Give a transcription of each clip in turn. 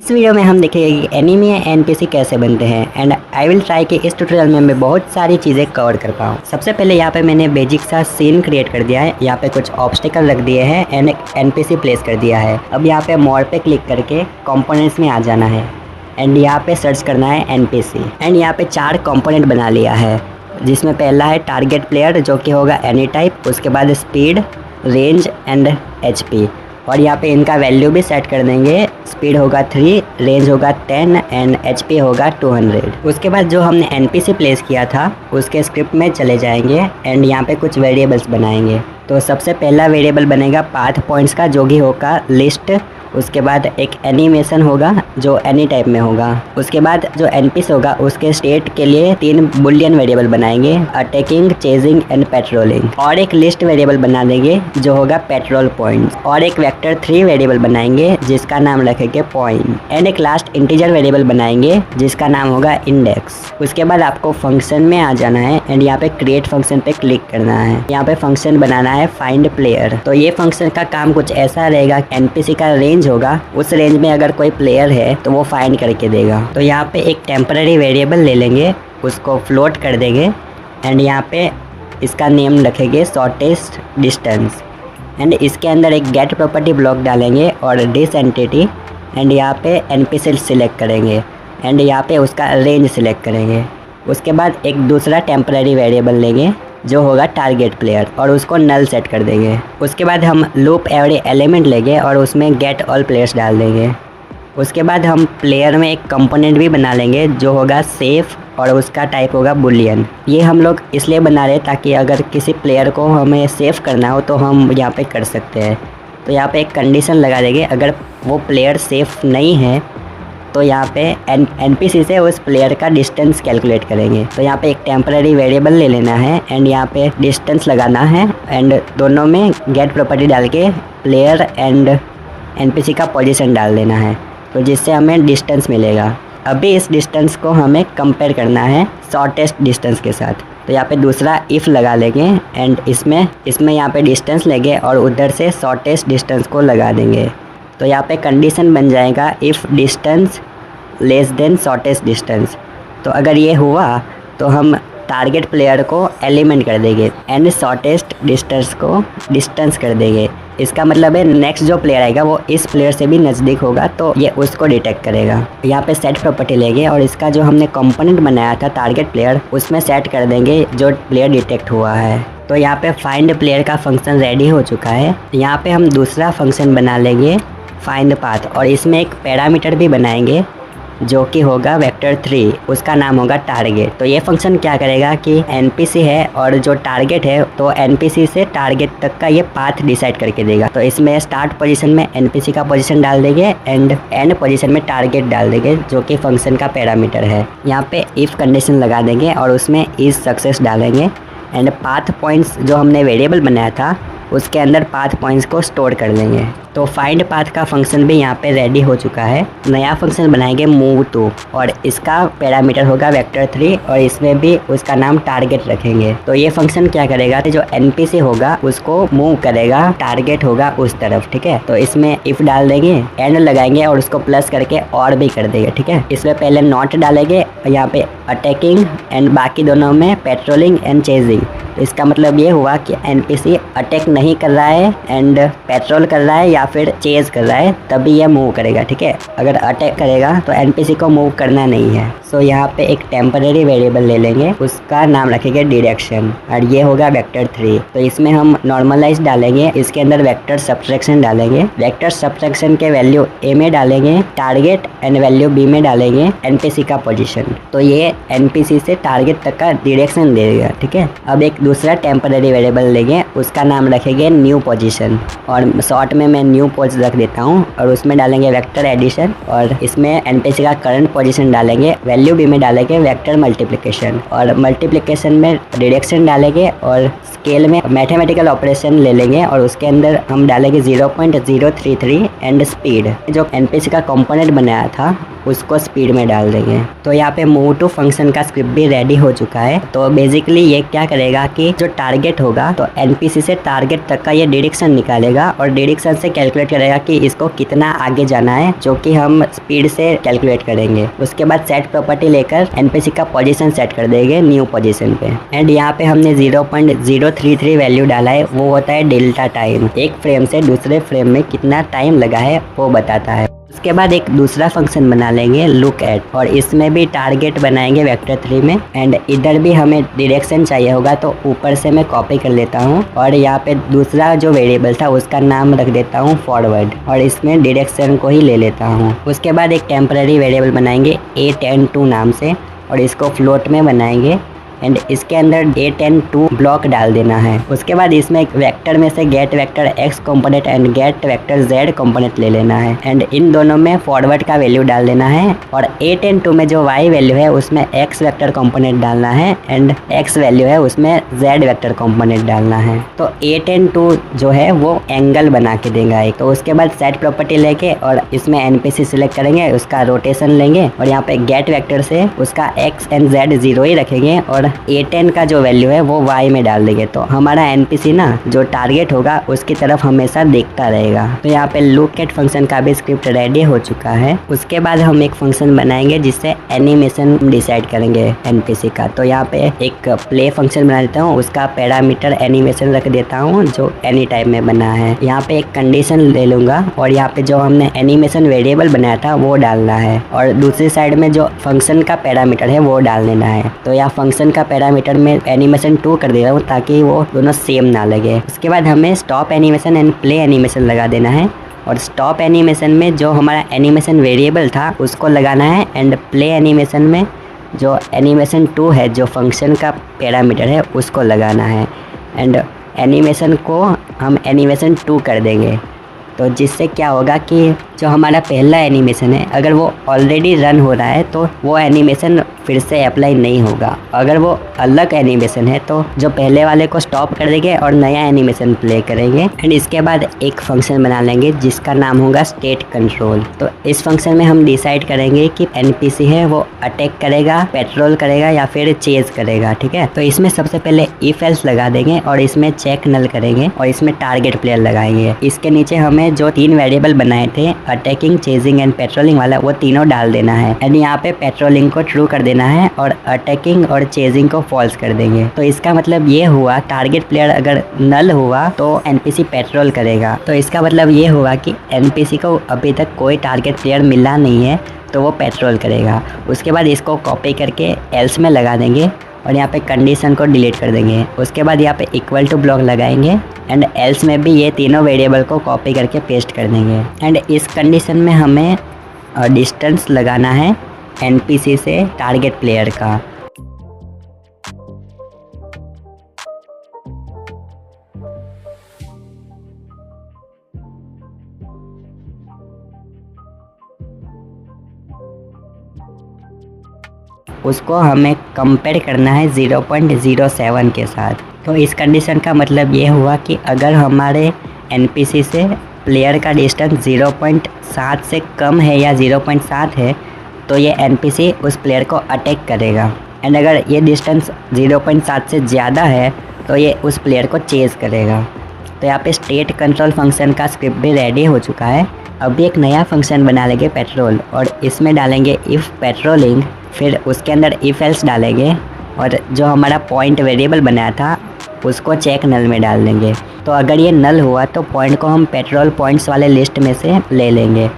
इस वीडियो में हम देखेंगे कि एनीमे एनपीसी कैसे बनते हैं एंड आई विल ट्राई कि इस ट्यूटोरियल में मैं बहुत सारी चीज़ें कवर कर पाऊँ। सबसे पहले यहाँ पे मैंने बेसिक सा सीन क्रिएट कर दिया है। यहाँ पे कुछ ऑब्स्टिकल रख दिए हैं एंड एक एनपीसी प्लेस कर दिया है। अब यहाँ पे मोर पे क्लिक करके कंपोनेंट्स में आ जाना है एंड यहाँ पे सर्च करना है एनपीसी एंड यहाँ पे 4 कंपोनेंट बना लिया है, जिसमें पहला है टारगेट प्लेयर जो कि होगा एनी टाइप, उसके बाद स्पीड, रेंज एंड एचपी और यहाँ पे इनका वैल्यू भी सेट कर देंगे। स्पीड होगा 3, रेंज होगा 10 एंड एचपी होगा 200। उसके बाद जो हमने एनपीसी प्लेस किया था उसके स्क्रिप्ट में चले जाएंगे एंड यहाँ पे कुछ वेरिएबल्स बनाएंगे। तो सबसे पहला वेरिएबल बनेगा पाथ पॉइंट्स का जो कि होगा लिस्ट। उसके बाद एक एनिमेशन होगा जो एनी टाइप में होगा। उसके बाद जो एनपीसी होगा उसके स्टेट के लिए 3 बुलियन वेरिएबल बनाएंगे, अटैकिंग, चेजिंग एंड पेट्रोलिंग, और एक लिस्ट वेरिएबल बना देंगे जो होगा पेट्रोल पॉइंट्स, और एक वेक्टर 3 वेरिएबल बनाएंगे जिसका नाम रखेंगे पॉइंट, एंड एक लास्ट इंटीजर वेरिएबल बनाएंगे जिसका नाम होगा इंडेक्स। उसके बाद आपको फंक्शन में आ जाना है एंड यहाँ पे क्रिएट फंक्शन पे क्लिक करना है। यहाँ पे फंक्शन बनाना है फाइंड प्लेयर। तो ये फंक्शन का काम कुछ ऐसा रहेगा, एनपीसी का रेंज होगा, उस रेंज में अगर कोई प्लेयर है तो वो फाइंड करके देगा। तो यहाँ पे एक टेम्पररी वेरिएबल ले लेंगे, उसको फ्लोट कर देंगे एंड यहाँ पे इसका नेम रखेंगे शॉर्टेस्ट डिस्टेंस एंड इसके अंदर एक गेट प्रॉपर्टी ब्लॉक डालेंगे और डिस एंटिटी एंड यहाँ पे एनपीसी सिलेक्ट करेंगे एंड यहाँ पे उसका रेंज सिलेक्ट करेंगे। उसके बाद एक दूसरा टेम्पररी वेरिएबल लेंगे जो होगा टारगेट प्लेयर और उसको नल सेट कर देंगे। उसके बाद हम लूप एवरी एलिमेंट लेंगे और उसमें गेट ऑल प्लेयर्स डाल देंगे। उसके बाद हम प्लेयर में एक कंपोनेंट भी बना लेंगे जो होगा सेफ और उसका टाइप होगा बुलियन। ये हम लोग इसलिए बना रहे ताकि अगर किसी प्लेयर को हमें सेव करना हो तो हम यहाँ पे कर सकते हैं। तो यहाँ पे एक कंडीशन लगा देंगे, अगर वो प्लेयर सेफ नहीं है तो यहाँ पे एनपीसी से उस प्लेयर का डिस्टेंस कैलकुलेट करेंगे। तो यहाँ पे एक टेम्पररी वेरिएबल ले लेना है एंड यहाँ पे डिस्टेंस लगाना है एंड दोनों में गेट प्रॉपर्टी डाल के प्लेयर एंड एनपीसी का पोजीशन डाल देना है, तो जिससे हमें डिस्टेंस मिलेगा। अभी इस डिस्टेंस को हमें कंपेयर करना है शॉर्टेस्ट डिस्टेंस के साथ। तो यहाँ पे दूसरा इफ़ लगा लेंगे एंड इसमें यहाँ पे डिस्टेंस लेंगे और उधर से शॉर्टेस्ट डिस्टेंस को लगा देंगे। तो यहाँ पे कंडीशन बन जाएगा if distance less than shortest distance. तो अगर ये हुआ तो हम टारगेट प्लेयर को एलिमेंट कर देंगे एंड शॉर्टेस्ट डिस्टेंस को डिस्टेंस कर देंगे। इसका मतलब है नेक्स्ट जो प्लेयर आएगा वो इस प्लेयर से भी नज़दीक होगा तो ये उसको डिटेक्ट करेगा। यहाँ पे सेट प्रॉपर्टी लेंगे और इसका जो हमने कंपोनेंट बनाया था टारगेट प्लेयर उसमें सेट कर देंगे जो प्लेयर डिटेक्ट हुआ है। तो यहाँ पे फाइंड प्लेयर का फंक्शन रेडी हो चुका है। यहाँ पे हम दूसरा फंक्शन बना लेंगे फाइंड पाथ और इसमें एक पैरामीटर भी बनाएंगे जो कि होगा वेक्टर 3, उसका नाम होगा टारगेट। तो ये फंक्शन क्या करेगा कि एनपीसी है और जो टारगेट है तो एनपीसी से टारगेट तक का ये पाथ डिसाइड करके देगा। तो इसमें स्टार्ट पोजीशन में एनपीसी का पोजीशन डाल देंगे एंड एंड पोजीशन में टारगेट डाल देंगे जो कि फंक्शन का पैरामीटर है। यहाँ पे इफ़ कंडीशन लगा देंगे और उसमें इज सक्सेस डालेंगे एंड पाथ पॉइंट्स जो हमने वेरिएबल बनाया था उसके अंदर पाथ पॉइंट्स को स्टोर कर देंगे। तो फाइंड पाथ का फंक्शन भी यहाँ पे रेडी हो चुका है। नया फंक्शन बनाएंगे मूव टू और इसका पैरामीटर होगा वेक्टर 3 और इसमें भी उसका नाम टारगेट रखेंगे। तो ये फंक्शन क्या करेगा, जो एनपीसी होगा उसको मूव करेगा, टारगेट होगा उस तरफ, ठीक है। तो इसमें इफ डाल देंगे, एंड लगाएंगे और उसको प्लस करके और भी कर देंगे, ठीक है। इसमें पहले नॉट डालेंगे, यहाँ पे अटैकिंग एंड बाकी दोनों में पेट्रोलिंग एंड चेजिंग। तो इसका मतलब ये हुआ कि एनपीसी अटैक नहीं कर रहा है एंड पेट्रोल कर रहा है या फिर चेज कर रहा है तभी ये मूव करेगा, ठीक है। अगर अटैक करेगा तो एनपीसी को मूव करना नहीं है। सो यहाँ पे एक टेम्पररी वेरिएबल ले लेंगे, उसका नाम रखेंगे डायरेक्शन और ये होगा वेक्टर 3। तो इसमें हम नॉर्मलाइज डालेंगे, इसके अंदर वेक्टर सब्ट्रैक्शन डालेंगे। वेक्टर सब्ट्रैक्शन के वैल्यू ए में डालेंगे, टारगेट एंड वैल्यू बी में डालेंगे एनपीसी का पोजीशन। तो ये एनपीसी से टारगेट तक का डायरेक्शन देगा, ठीक है। अब एक दूसरा टेम्पररी वेरिएबल लेंगे, उसका नाम रखेंगे न्यू पोजीशन और शॉर्ट में मैं न्यू पोज रख देता हूँ और उसमें डालेंगे वेक्टर एडिशन और इसमें एनपीसी का करंट पोजीशन डालेंगे, वैल्यू बी में डालेंगे वेक्टर मल्टीप्लिकेशन और मल्टीप्लिकेशन में डायरेक्शन डालेंगे और स्केल में मैथमेटिकल ऑपरेशन ले लेंगे और उसके अंदर हम डालेंगे 0.033 एंड स्पीड। जो एनपीसी का कंपोनेंट बनाया था उसको स्पीड में डाल देंगे। तो यहाँ पे मूव टू फंक्शन का स्क्रिप्ट भी रेडी हो चुका है। तो बेसिकली ये क्या करेगा कि जो टारगेट होगा तो एनपीसी से टारगेट तक का ये डिरेक्शन निकालेगा और डिरेक्शन से कैलकुलेट करेगा कि इसको कितना आगे जाना है, जो कि हम स्पीड से कैलकुलेट करेंगे। उसके बाद सेट प्रॉपर्टी लेकर एनपीसी का पोजीशन सेट कर देंगे न्यू पोजीशन पे। एंड यहाँ पे हमने 0.033 वैल्यू डाला है, वो होता है डेल्टा टाइम। एक फ्रेम से दूसरे फ्रेम में कितना टाइम लगा है वो बताता है। उसके बाद एक दूसरा फंक्शन बना लेंगे लुक एट, और इसमें भी टारगेट बनाएंगे वेक्टर 3 में। एंड इधर भी हमें डायरेक्शन चाहिए होगा तो ऊपर से मैं कॉपी कर लेता हूँ और यहाँ पे दूसरा जो वेरिएबल था उसका नाम रख देता हूँ फॉरवर्ड, और इसमें डायरेक्शन को ही ले लेता हूँ। उसके बाद एक टेम्पररी वेरिएबल बनाएंगे a10 नाम से, और इसको फ्लोट में बनाएंगे एंड इसके अंदर a10 ब्लॉक डाल देना है। उसके बाद इसमें एक वेक्टर में से get vector x component and get vector z component ले लेना है एंड इन दोनों में फॉरवर्ड का वैल्यू डाल देना है, और a10 में जो y वैल्यू है उसमें x वेक्टर कंपोनेंट डालना है एंड x वैल्यू है उसमें z वेक्टर कंपोनेंट डालना है। तो a10 जो है वो एंगल बना के देगा एक। तो उसके बाद सेट प्रॉपर्टी लेके और इसमें एनपीसी सिलेक्ट करेंगे, उसका रोटेशन लेंगे और यहाँ पे गेट वेक्टर से उसका x एंड z 0 ही रखेंगे और a10 का जो वैल्यू है वो y में डाल देंगे। तो हमारा एनपीसी ना जो टारगेट होगा उसकी तरफ हमेशा देखता रहेगा। तो यहाँ पे लुक एट फंक्शन का भी स्क्रिप्ट रेडी हो चुका है। उसके बाद हम एक फंक्शन बनाएंगे जिससे एनिमेशन डिसाइड करेंगे एनपीसी का। तो यहाँ पे एक प्ले फंक्शन बना देता हूँ, उसका पैरामीटर एनिमेशन रख देता हूँ जो एनी टाइप में बना है। यहाँ पे एक कंडीशन ले लूंगा और यहाँ पे जो हमने एनिमेशन वेरिएबल बनाया था वो डालना है, और दूसरी साइड में जो फंक्शन का पैरामीटर है वो डाल देना है। तो यहाँ फंक्शन का पैरामीटर में एनिमेशन 2 कर दे रहा हूँ ताकि वो दोनों सेम ना लगे। उसके बाद हमें stop animation and play animation लगा देना है, और स्टॉप एनिमेशन में जो हमारा एनिमेशन वेरिएबल था उसको लगाना है एंड प्ले एनिमेशन में जो एनिमेशन 2 है जो फंक्शन का पैरामीटर है उसको लगाना है एंड एनिमेशन को हम एनिमेशन 2 कर देंगे। तो जिससे क्या होगा कि जो हमारा पहला एनिमेशन है अगर वो ऑलरेडी रन हो रहा है तो वो एनिमेशन फिर से अप्लाई नहीं होगा। अगर वो अलग एनिमेशन है तो जो पहले वाले को स्टॉप कर देंगे और नया एनिमेशन प्ले करेंगे। एंड इसके बाद एक फंक्शन बना लेंगे जिसका नाम होगा स्टेट कंट्रोल। तो इस फंक्शन में हम डिसाइड करेंगे कि एनपीसी है वो अटैक करेगा, पेट्रोल करेगा या फिर चेज करेगा। ठीक है, तो इसमें सबसे पहले इफ एल्स लगा देंगे और इसमें चेक नल करेंगे और इसमें टारगेट प्लेयर लगाएंगे। इसके नीचे हमें जो 3 वेरिएबल बनाए थे अटैकिंग, चेजिंग एंड पेट्रोलिंग वाला, वो तीनों डाल देना है एंड यहाँ पे पेट्रोलिंग को ट्रू कर देना है और अटैकिंग और चेजिंग को फॉल्स कर देंगे। तो इसका मतलब ये हुआ टारगेट प्लेयर अगर नल हुआ तो एनपीसी पेट्रोल करेगा। तो इसका मतलब ये हुआ कि एनपीसी को अभी तक कोई टारगेट प्लेयर मिला नहीं है तो वो पेट्रोल करेगा। उसके बाद इसको कॉपी करके एल्स में लगा देंगे और यहाँ पे कंडीशन को डिलीट कर देंगे। उसके बाद यहाँ पे इक्वल टू ब्लॉक लगाएंगे एंड एल्स में भी ये तीनों वेरिएबल को कॉपी करके पेस्ट कर देंगे। एंड इस कंडीशन में हमें डिस्टेंस लगाना है एनपीसी से टारगेट प्लेयर का। उसको हमें कंपेयर करना है 0.07 के साथ। तो इस कंडीशन का मतलब ये हुआ कि अगर हमारे एनपीसी से प्लेयर का डिस्टेंस 0.7 से कम है या 0.7 है तो ये एनपीसी उस प्लेयर को अटैक करेगा। एंड अगर ये डिस्टेंस 0.7 से ज़्यादा है तो ये उस प्लेयर को चेज़ करेगा। तो यहाँ पे स्टेट कंट्रोल फंक्शन का स्क्रिप्ट भी रेडी हो चुका है। अभी एक नया फंक्शन बना लेंगे पेट्रोल, और इसमें डालेंगे इफ़ पेट्रोलिंग, फिर उसके अंदर इफ एल्स डालेंगे और जो हमारा पॉइंट वेरिएबल बनाया था उसको चेक नल में डाल देंगे। तो अगर ये नल हुआ तो पॉइंट को हम पेट्रोल पॉइंट्स वाले लिस्ट में से ले लेंगे।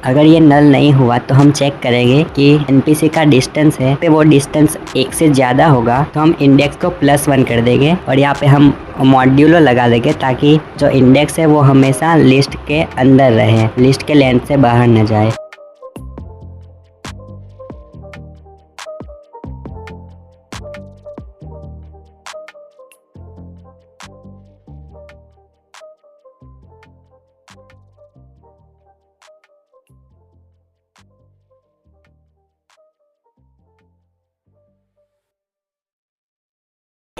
अगर ये नल नहीं हुआ तो हम चेक करेंगे कि एनपीसी का डिस्टेंस है पे वो डिस्टेंस 1 से ज़्यादा होगा तो हम इंडेक्स को +1 कर देंगे और यहाँ पे हम मॉड्यूलो लगा देंगे ताकि जो इंडेक्स है वो हमेशा लिस्ट के अंदर रहे, लिस्ट के लेंथ से बाहर न जाए।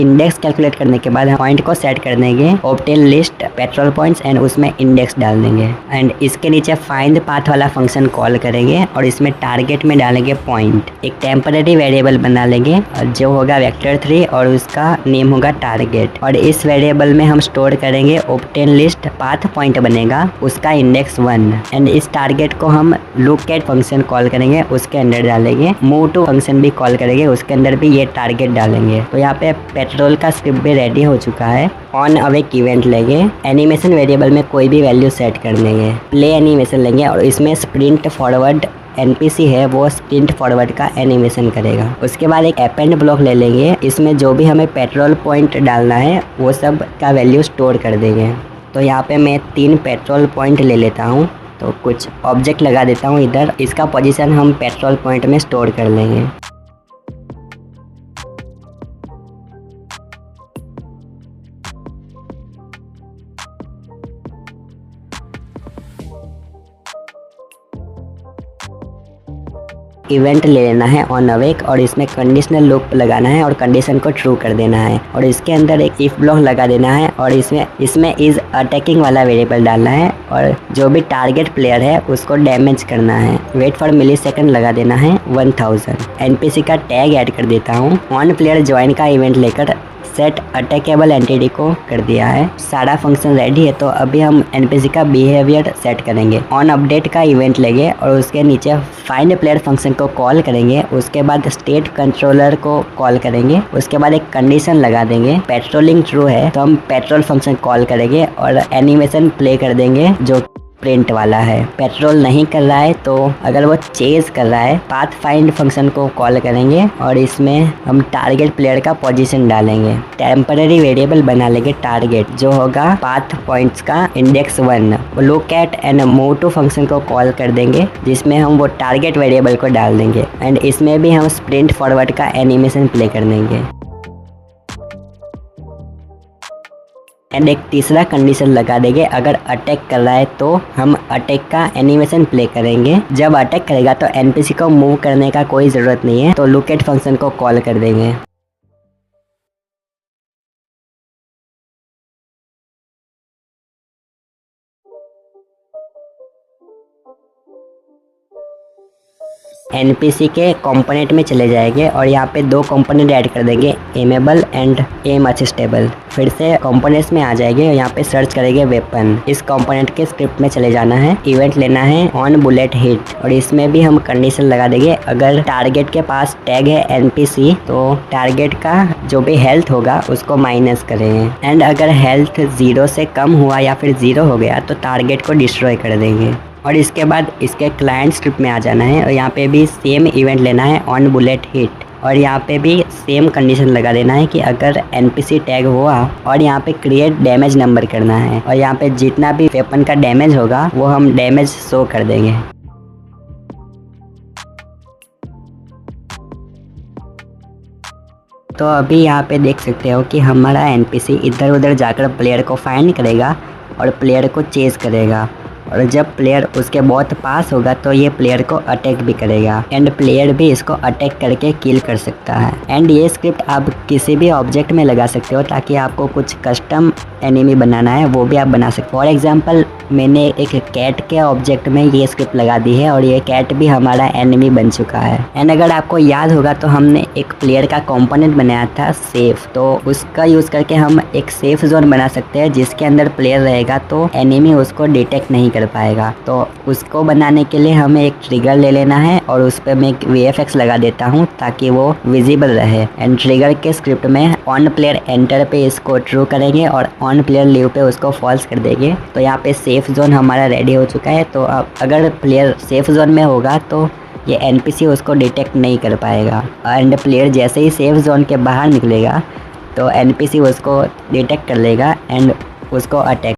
इंडेक्स कैलकुलेट करने के बाद हम पॉइंट को सेट कर देंगे obtain list petrol points and उसमें इंडेक्स डाल देंगे एंड इसके नीचे फाइंड पाथ वाला फंक्शन कॉल करेंगे और इसमें टारगेट में डालेंगे पॉइंट। एक टेम्पररी वेरिएबल बना लेंगे जो होगा वेक्टर3 और उसका नेम होगा टारगेट और इस वेरिएबल में हम स्टोर करेंगे ऑब्टेन लिस्ट पाथ पॉइंट बनेगा उसका इंडेक्स 1 एंड इस टारगेट को हम लुक एट फंक्शन कॉल करेंगे उसके अंदर डालेंगे। मूव टू फंक्शन भी कॉल करेंगे उसके अंदर भी ये टारगेट डालेंगे। तो यहाँ पे पेट्रोल का स्क्रिप्ट भी रेडी हो चुका है। ऑन अवेक इवेंट लेंगे, एनिमेशन वेरिएबल में कोई भी वैल्यू सेट कर देंगे, प्ले एनिमेशन लेंगे और इसमें स्प्रिंट फॉरवर्ड NPC है वो स्प्रिंट फॉरवर्ड का एनिमेशन करेगा। उसके बाद एक अपेंड ब्लॉक ले लेंगे, इसमें जो भी हमें पेट्रोल पॉइंट डालना है वो सब का वैल्यू स्टोर कर देंगे। तो यहाँ पे मैं 3 पेट्रोल पॉइंट ले लेता हूँ, तो कुछ ऑब्जेक्ट लगा देता हूँ इधर, इसका पोजीशन हम पेट्रोल पॉइंट में स्टोर कर लेंगे। इवेंट ले लेना है ऑन अवेक और इसमें कंडीशनल लूप लगाना है और कंडीशन को ट्रू कर देना है और इसके अंदर एक इफ ब्लॉक लगा देना है और इसमें इज अटैकिंग वाला वेरिएबल डालना है और जो भी टारगेट प्लेयर है उसको डैमेज करना है। वेट फॉर मिली सेकेंड लगा देना है 1000। NPC का टैग ऐड कर देता हूँ। ऑन प्लेयर ज्वाइन का इवेंट लेकर सेट अटैकेबल एंटिटी को कर दिया है। सारा फंक्शन रेडी है, तो अभी हम NPC का बिहेवियर सेट करेंगे। ऑन अपडेट का इवेंट लेंगे और उसके नीचे फाइंड प्लेयर फंक्शन को कॉल करेंगे। उसके बाद स्टेट कंट्रोलर को कॉल करेंगे। उसके बाद एक कंडीशन लगा देंगे, पेट्रोलिंग ट्रू है तो हम पेट्रोल फंक्शन कॉल करेंगे और एनिमेशन प्ले कर देंगे जो प्रिंट वाला है। पेट्रोल नहीं कर रहा है तो अगर वो चेज कर रहा है पाथ फाइंड फंक्शन को कॉल करेंगे और इसमें हम टारगेट प्लेयर का पोजीशन डालेंगे। टेम्पररी वेरिएबल बना लेंगे टारगेट जो होगा पाथ पॉइंट्स का index 1। Look at and move to function को कॉल कर देंगे जिसमें हम वो टारगेट वेरिएबल को डाल देंगे एंड इसमें भी हम स्प्रिंट फॉरवर्ड का एनिमेशन प्ले कर देंगे। एंड एक तीसरा कंडीशन लगा देंगे, अगर अटैक कर रहा है तो हम अटैक का एनिमेशन प्ले करेंगे। जब अटैक करेगा तो NPC को मूव करने का कोई ज़रूरत नहीं है, तो लुक एट फंक्शन को कॉल कर देंगे। NPC के कंपोनेंट में चले जाएंगे और यहाँ पे 2 कंपोनेंट ऐड कर देंगे, एमेबल एंड एम असिस्टेबल। फिर से कंपोनेंट्स में आ जाएंगे और यहाँ पे सर्च करेंगे वेपन। इस कंपोनेंट के स्क्रिप्ट में चले जाना है, इवेंट लेना है ऑन बुलेट हिट और इसमें भी हम कंडीशन लगा देंगे, अगर टारगेट के पास टैग है NPC तो टारगेट का जो भी हेल्थ होगा उसको माइनस करेंगे एंड अगर हेल्थ 0 से कम हुआ या फिर 0 हो गया तो टारगेट को डिस्ट्रॉय कर देंगे। और इसके बाद इसके क्लाइंट स्क्रिप्ट में आ जाना है और यहाँ पे भी सेम इवेंट लेना है ऑन बुलेट हिट और यहाँ पे भी सेम कंडीशन लगा देना है कि अगर NPC टैग हुआ और यहाँ पे क्रिएट डैमेज नंबर करना है और यहाँ पे जितना भी वेपन का डैमेज होगा वो हम डैमेज शो कर देंगे। तो अभी यहाँ पे देख सकते हो कि हमारा NPC इधर उधर जाकर प्लेयर को फाइंड करेगा और प्लेयर को चेज करेगा और जब प्लेयर उसके बहुत पास होगा तो ये प्लेयर को अटैक भी करेगा एंड प्लेयर भी इसको अटैक करके किल कर सकता है। एंड ये स्क्रिप्ट आप किसी भी ऑब्जेक्ट में लगा सकते हो ताकि आपको कुछ कस्टम एनिमी बनाना है वो भी आप बना सकते हो। फॉर एग्जांपल मैंने एक कैट के ऑब्जेक्ट में ये स्क्रिप्ट लगा दी है और ये कैट भी हमारा एनिमी बन चुका है। एंड अगर आपको याद होगा तो हमने एक प्लेयर का कंपोनेंट बनाया था सेफ, तो उसका यूज़ करके हम एक सेफ जोन बना सकते हैं जिसके अंदर प्लेयर रहेगा तो एनिमी उसको डिटेक्ट नहीं कर पाएगा। तो उसको बनाने के लिए हमें एक ट्रिगर ले लेना है और उस पर मैं एक VFX लगा देता हूँ ताकि वो विजिबल रहे। एंड ट्रिगर के स्क्रिप्ट में ऑन प्लेयर एंटर पे इसको ट्रू करेंगे और ऑन प्लेयर लीव पे उसको फॉल्स कर देंगे। तो यहाँ पे सेफ जोन हमारा रेडी हो चुका है। तो अब अगर प्लेयर सेफ जोन में होगा तो ये NPC उसको डिटेक्ट नहीं कर पाएगा एंड प्लेयर जैसे ही सेफ जोन के बाहर निकलेगा तो NPC उसको डिटेक्ट कर लेगा एंड उसको अटैक